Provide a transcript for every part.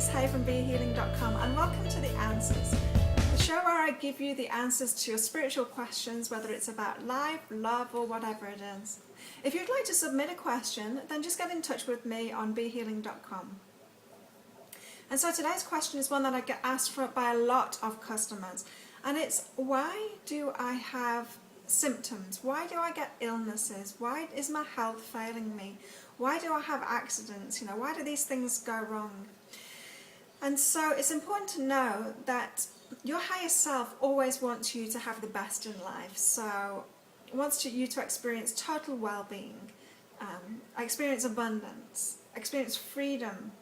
Louise Hay from BeHealing.com, and welcome to The Answers, the show where I give you the answers to your spiritual questions, whether it's about life, love, or whatever it is. If you'd like to submit a question, then just get in touch with me on BeHealing.com. And so today's question is one that I get asked for by a lot of customers, and it's, why do I have symptoms? Why do I get illnesses? Why is my health failing me? Why do I have accidents? Why do these things go wrong? And so it's important to know that your higher self always wants you to have the best in life. So it wants you to experience total well-being, experience abundance, experience freedom,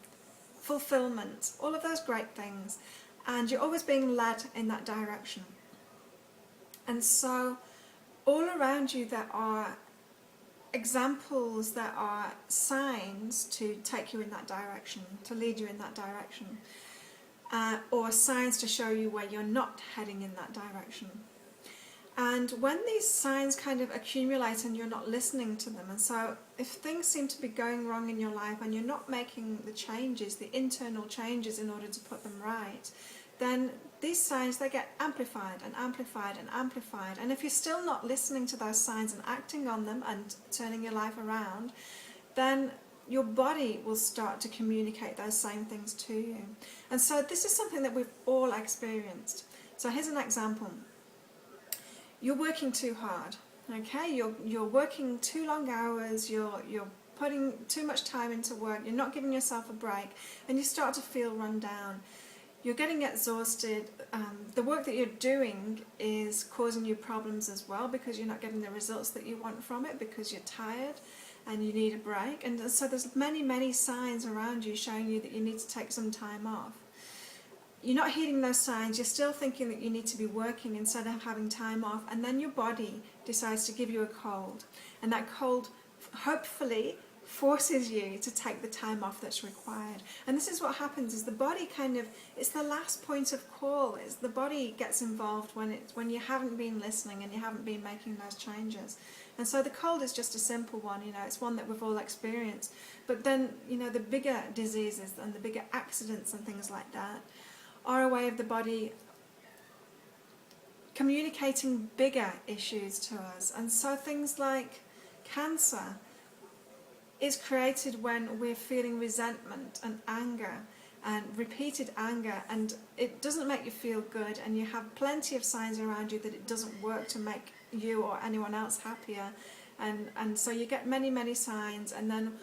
fulfillment, all of those great things. And you're always being led in that direction. And so all around you there are examples, there are signs to take you in that direction, to lead you in that direction, or signs to show you where you're not heading in that direction. And when these signs kind of accumulate and you're not listening to them, and so if things seem to be going wrong in your life and you're not making the changes, the internal changes in order to put them right, then these signs, they get amplified and amplified and amplified. And if you're still not listening to those signs and acting on them and turning your life around, then your body will start to communicate those same things to you. And so this is something that we've all experienced. So here's an example. You're working too hard, okay? You're working too long hours, you're putting too much time into work, you're not giving yourself a break, and you start to feel run down. You're getting exhausted. The work that you're doing is causing you problems as well, because you're not getting the results that you want from it, because you're tired and you need a break. And so there's many signs around you showing you that you need to take some time off. You're not heeding those signs. You're still thinking that you need to be working instead of having time off, and then your body decides to give you a cold, and that cold hopefully forces you to take the time off that's required. And this is what happens, is the body it's the last point of call. Is the body gets involved when you haven't been listening and you haven't been making those changes. And so the cold is just a simple one, it's one that we've all experienced. But then, the bigger diseases and the bigger accidents and things like that are a way of the body communicating bigger issues to us. And so things like cancer is created when we're feeling resentment and anger and repeated anger, and it doesn't make you feel good, and you have plenty of signs around you that it doesn't work to make you or anyone else happier, and so you get many signs, and then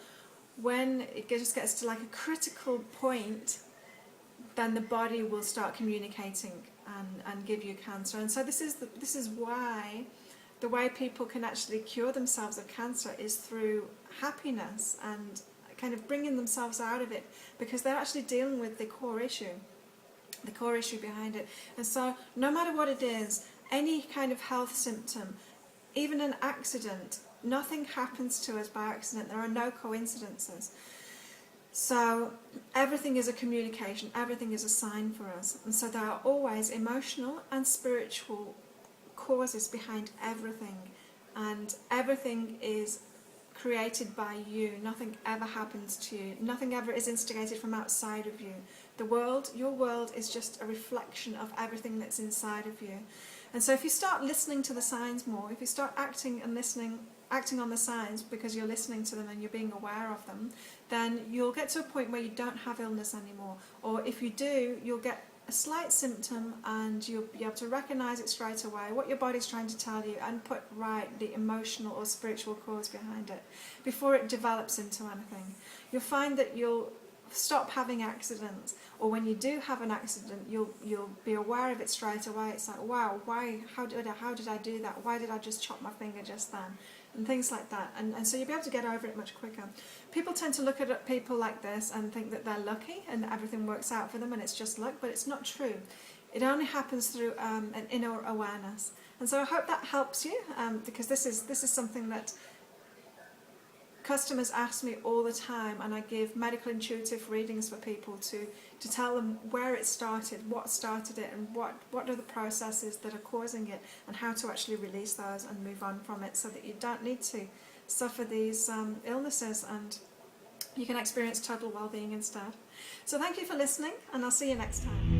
when it just gets to like a critical point, then the body will start communicating and give you cancer. And so this is why the way people can actually cure themselves of cancer is through happiness and kind of bringing themselves out of it, because they're actually dealing with the core issue behind it. And so no matter what it is, any kind of health symptom, even an accident, nothing happens to us by accident. There are no coincidences. So everything is a communication, everything is a sign for us. And so there are always emotional and spiritual causes behind everything, and everything is created by you. Nothing ever happens to you. Nothing ever is instigated from outside of you. Your world is just a reflection of everything that's inside of you. And so if you start listening to the signs more, if you start acting on the signs because you're listening to them and you're being aware of them, then you'll get to a point where you don't have illness anymore. Or if you do, you'll get a slight symptom and you'll be able to recognize it straight away, what your body's trying to tell you, and put right the emotional or spiritual cause behind it before it develops into anything. You'll find that you'll stop having accidents, or when you do have an accident, you'll be aware of it straight away. It's like, wow, how did I do that? Why did I just chop my finger just then? And things like that. And so you'll be able to get over it much quicker. People tend to look at people like this and think that they're lucky and everything works out for them and it's just luck, but it's not true. It only happens through an inner awareness. And so I hope that helps you, because this is something that customers ask me all the time, and I give medical intuitive readings for people to tell them where it started, what started it, and what are the processes that are causing it, and how to actually release those and move on from it, so that you don't need to suffer these illnesses and You can experience total well-being instead. So thank you for listening, and I'll see you next time.